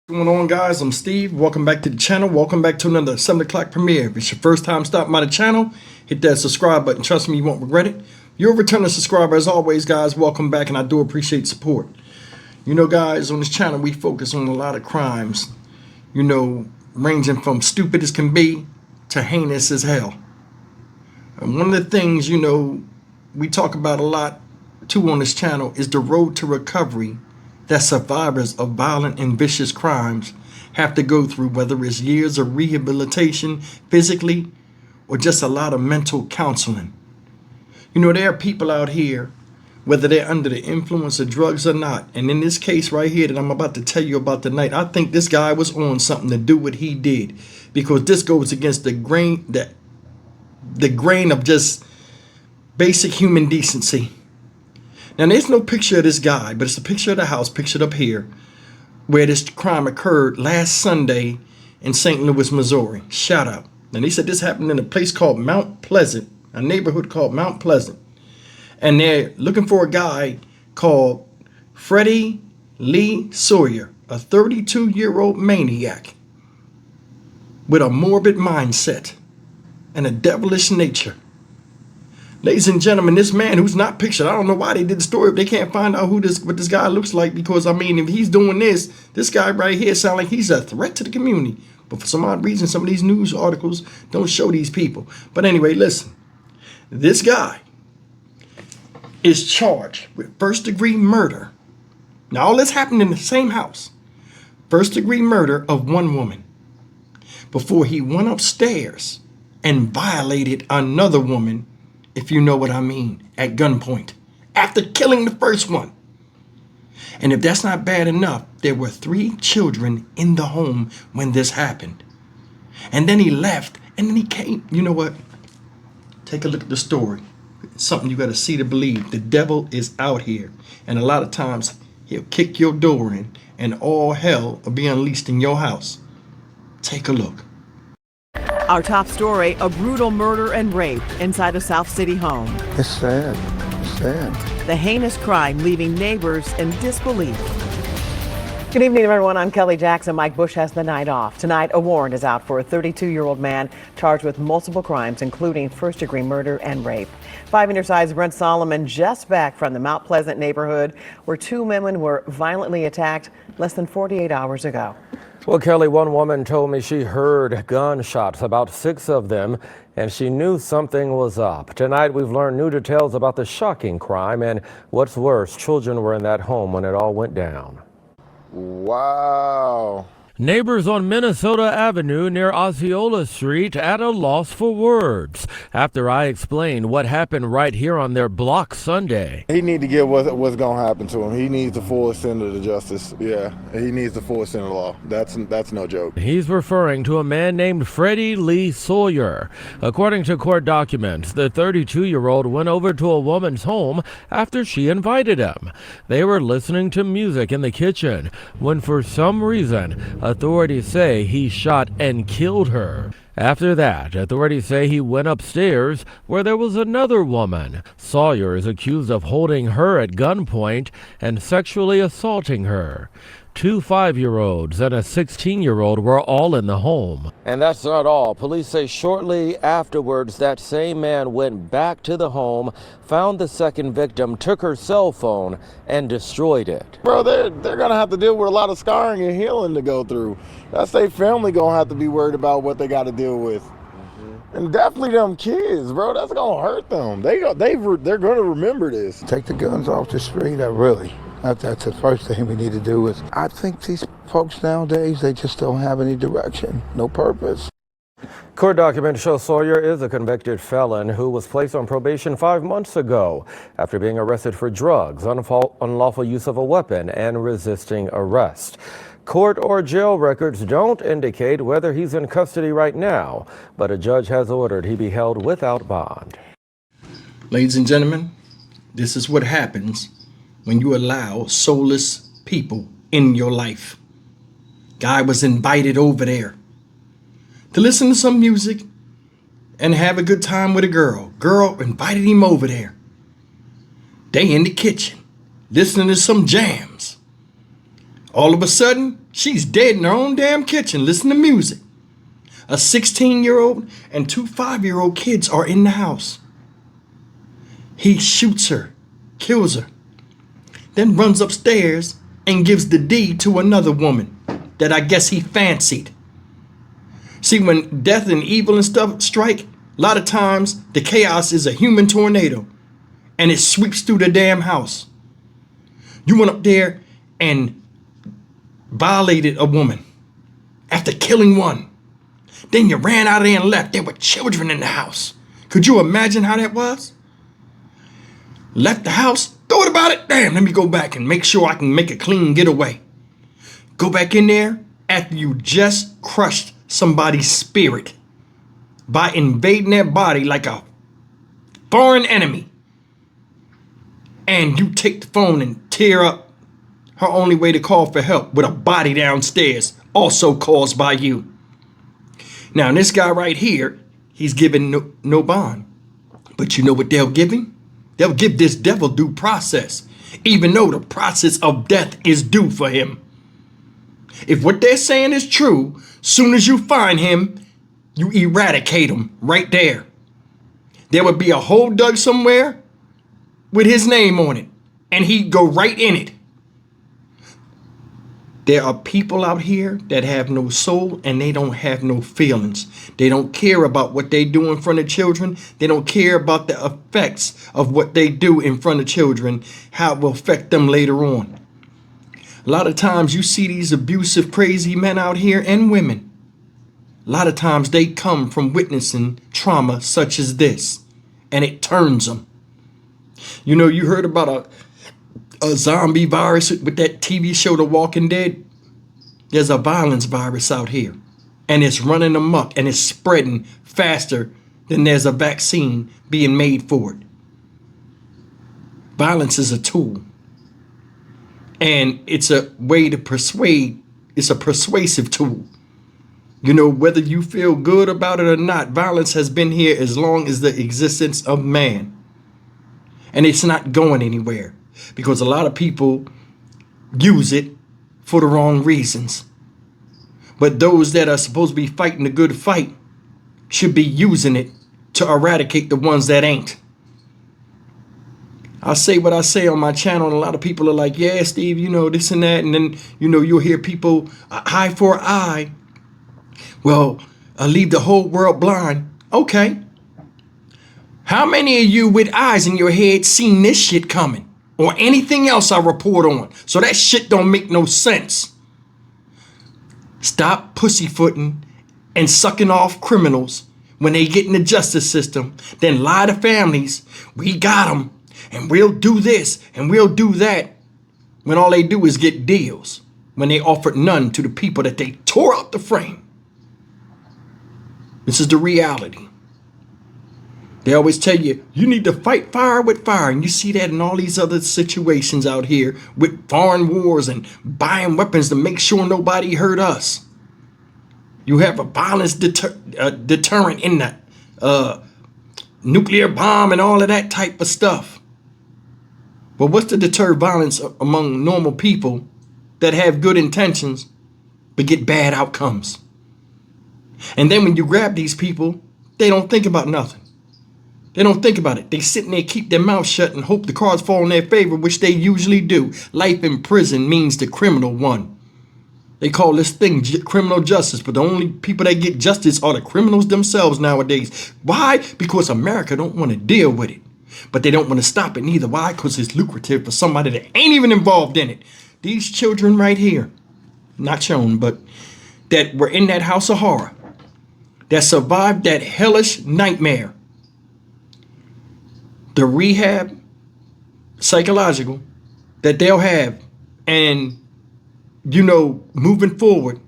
What's going on, guys? I'm Steve. Welcome back to the channel. Welcome back to another 7 o'clock premiere. If it's your first time stopping by the channel, hit that subscribe button. Trust me, you won't regret it. You're a returning subscriber. As always, guys, welcome back, and I do appreciate support. You know, guys, on this channel, we focus on a lot of crimes, ranging from stupid as can be to heinous as hell. And one of the things, we talk about a lot, too, on this channel is the road to recovery that survivors of violent and vicious crimes have to go through, whether it's years of rehabilitation physically or just a lot of mental counseling. There are people out here, whether they're under the influence of drugs or not, and in this case right here that I'm about to tell you about tonight, I think this guy was on something to do what he did, because this goes against the grain of just basic human decency. Now, there's no picture of this guy, but it's a picture of the house pictured up here where this crime occurred last Sunday in St. Louis, Missouri. Shout out. And they said this happened in a place called Mount Pleasant, a neighborhood called Mount Pleasant. And they're looking for a guy called Freddie Lee Sawyer, a 32-year-old maniac with a morbid mindset and a devilish nature. Ladies and gentlemen, this man who's not pictured, I don't know why they did the story if they can't find out what this guy looks like, because, if he's doing this guy right here sounds like he's a threat to the community. But for some odd reason, some of these news articles don't show these people. But anyway, listen. This guy is charged with first-degree murder. Now, all this happened in the same house. First-degree murder of one woman before he went upstairs and violated another woman, if you know what I mean, at gunpoint, after killing the first one. And if that's not bad enough, there were 3 children in the home when this happened. And then he left, and then he came. You know what? Take a look at the story. It's something you got to see to believe. The devil is out here. And a lot of times, he'll kick your door in, and all hell will be unleashed in your house. Take a look. Our top story, a brutal murder and rape inside a South City home. It's sad. It's sad. The heinous crime leaving neighbors in disbelief. Good evening, everyone. I'm Kelly Jackson. Mike Bush has the night off. Tonight, a warrant is out for a 32-year-old man charged with multiple crimes, including first-degree murder and rape. 5 on your side's Brent Solomon just back from the Mount Pleasant neighborhood where 2 women were violently attacked less than 48 hours ago. Well, Kelly, one woman told me she heard gunshots, about 6 of them, and she knew something was up. Tonight, we've learned new details about the shocking crime, and what's worse, children were in that home when it all went down. Wow. Neighbors on Minnesota Avenue near Osceola Street at a loss for words after I explained what happened right here on their block Sunday. He need to get what's going to happen to him. He needs the full extent of the justice. Yeah, he needs the full extent of the law. That's no joke. He's referring to a man named Freddie Lee Sawyer. According to court documents, the 32-year-old went over to a woman's home after she invited him. They were listening to music in the kitchen when, for some reason, authorities say he shot and killed her. After that, authorities say he went upstairs where there was another woman. Sawyer is accused of holding her at gunpoint and sexually assaulting her. 2 5-year-olds and a 16-year-old were all in the home. And that's not all. Police say shortly afterwards that same man went back to the home, found the second victim, took her cell phone, and destroyed it. Bro, they're going to have to deal with a lot of scarring and healing to go through. That's their family going to have to be worried about what they got to deal with. And definitely them kids, bro, that's going to hurt them. They're going to remember this. Take the guns off the street, That's the first thing we need to do. I think these folks nowadays, they just don't have any direction, no purpose. Court documents show Sawyer is a convicted felon who was placed on probation 5 months ago after being arrested for drugs, unlawful use of a weapon, and resisting arrest. Court or jail records don't indicate whether he's in custody right now, but a judge has ordered he be held without bond. Ladies and gentlemen, this is what happens when you allow soulless people in your life. Guy was invited over there to listen to some music and have a good time with a girl. Girl invited him over there. They in the kitchen listening to some jams. All of a sudden, she's dead in her own damn kitchen listening to music. A 16-year-old and two 5-year-old kids are in the house. He shoots her, kills her, then runs upstairs and gives the deed to another woman that I guess he fancied. See, when death and evil and stuff strike, a lot of times the chaos is a human tornado and it sweeps through the damn house. You went up there and violated a woman after killing one. Then you ran out of there and left. There were children in the house. Could you imagine how that was? Left the house, thought about it. Damn, let me go back and make sure I can make a clean getaway. Go back in there after you just crushed somebody's spirit by invading their body like a foreign enemy. And you take the phone and tear up her only way to call for help with a body downstairs, also caused by you. Now, this guy right here, he's given no bond. But you know what they'll give him? They'll give this devil due process, even though the process of death is due for him. If what they're saying is true, soon as you find him, you eradicate him right there. There would be a hole dug somewhere with his name on it, and he'd go right in it. There are people out here that have no soul and they don't have no feelings. They don't care about what they do in front of children. They don't care about the effects of what they do in front of children, how it will affect them later on. A lot of times you see these abusive, crazy men out here and women. A lot of times they come from witnessing trauma such as this, and it turns them. You know, you heard about a zombie virus with that TV show The Walking Dead. There's a violence virus out here, and it's running amok and it's spreading faster than there's a vaccine being made for it. Violence is a tool, and it's a way to persuade. It's a persuasive tool. You know, whether you feel good about it or not, violence has been here as long as the existence of man, and it's not going anywhere. Because a lot of people use it for the wrong reasons. But those that are supposed to be fighting the good fight should be using it to eradicate the ones that ain't. I say what I say on my channel, and a lot of people are like, yeah, Steve, you know, this and that. And then, you know, you'll hear people, eye for eye. Well, I leave the whole world blind. Okay. How many of you with eyes in your head seen this shit coming? Or anything else I report on. So that shit don't make no sense. Stop pussyfooting and sucking off criminals when they get in the justice system. Then lie to families. We got them. And we'll do this and we'll do that. When all they do is get deals. When they offered none to the people that they tore out the frame. This is the reality. They always tell you, you need to fight fire with fire. And you see that in all these other situations out here with foreign wars and buying weapons to make sure nobody hurt us. You have a violence deterrent in the nuclear bomb and all of that type of stuff. But what's to deter violence among normal people that have good intentions but get bad outcomes? And then when you grab these people, they don't think about nothing. They don't think about it. They sit and they keep their mouth shut and hope the cards fall in their favor, which they usually do. Life in prison means the criminal won. They call this thing criminal justice, but the only people that get justice are the criminals themselves nowadays. Why? Because America don't want to deal with it. But they don't want to stop it neither. Why? Because it's lucrative for somebody that ain't even involved in it. These children right here, not shown, but that were in that house of horror, that survived that hellish nightmare. The rehab, psychological, that they'll have, and, you know, moving forward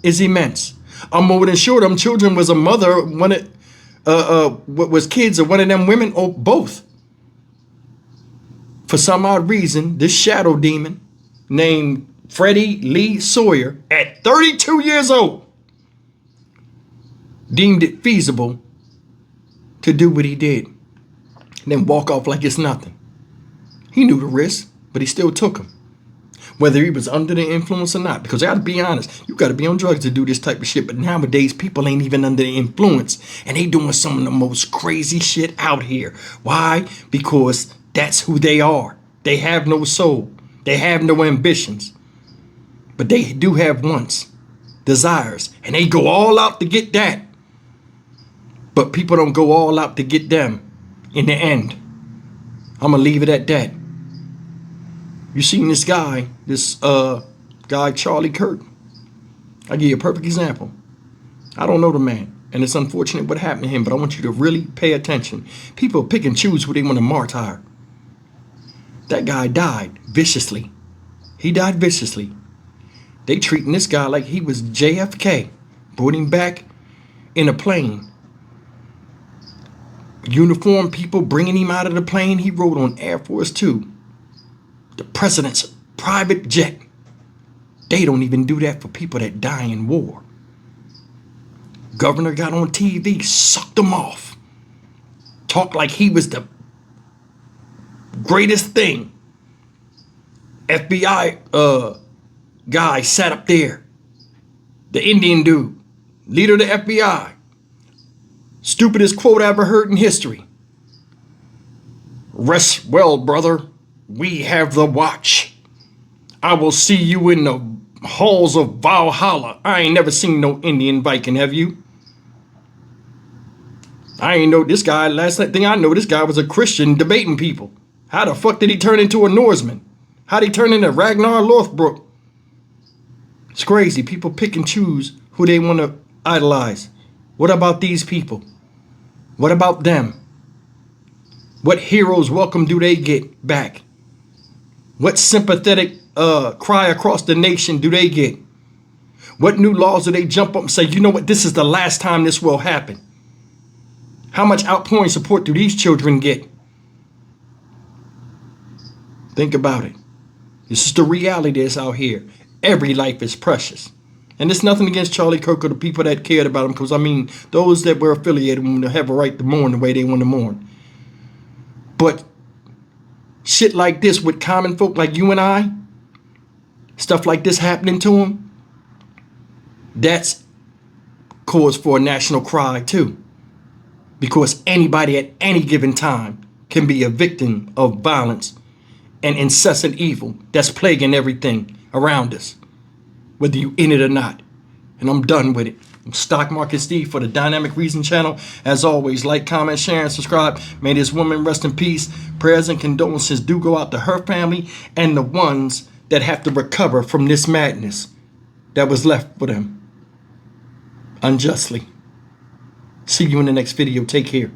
is immense. I'm more than sure them children was a mother, was kids of one of them women, or both. For some odd reason, this shadow demon named Freddie Lee Sawyer, at 32 years old, deemed it feasible to do what he did. And then walk off like it's nothing. He knew the risk, but he still took them. whether he was under the influence or not. Because I gotta be honest, you gotta be on drugs to do this type of shit. But nowadays, people ain't even under the influence, and they doing some of the most crazy shit out here. Why? Because that's who they are. They have no soul. They have no ambitions. But they do have wants, desires, and they go all out to get that. But people don't go all out to get them in the end. I'm gonna leave it at that. You seen this guy, Charlie Kirk. I'll give you a perfect example. I don't know the man, and it's unfortunate what happened to him, but I want you to really pay attention. People pick and choose who they want to martyr. That guy died viciously. He died viciously. They treating this guy like he was JFK. Brought him back in a plane. Uniformed people bringing him out of the plane. He rode on Air Force Two, the president's private jet. They don't even do that for people that die in war. Governor got on TV, sucked him off. Talked like he was the greatest thing. FBI guy sat up there. The Indian dude, leader of the FBI. Stupidest quote I ever heard in history. Rest well, brother. We have the watch. I will see you in the halls of Valhalla. I ain't never seen no Indian Viking, have you? I ain't know this guy. Last thing I know, this guy was a Christian debating people. How the fuck did he turn into a Norseman? How'd he turn into Ragnar Lothbrok? It's crazy. People pick and choose who they want to idolize. What about these people? What about them? What heroes welcome do they get back? What sympathetic cry across the nation do they get? What new laws do they jump up and say, you know what, this is the last time this will happen? How much outpouring support do these children get? Think about it. This is the reality that's out here. Every life is precious. And it's nothing against Charlie Kirk or the people that cared about him, because I mean, those that were affiliated with him have a right to mourn the way they want to mourn. But shit like this with common folk like you and I, stuff like this happening to them, that's cause for a national cry too. Because anybody at any given time can be a victim of violence and incessant evil that's plaguing everything around us, whether you in it or not. And I'm done with it. I'm Stock Market Steve for the Dynamic Reason channel. As always, like, comment, share, and subscribe. May this woman rest in peace. Prayers and condolences do go out to her family and the ones that have to recover from this madness that was left for them unjustly. See you in the next video. Take care.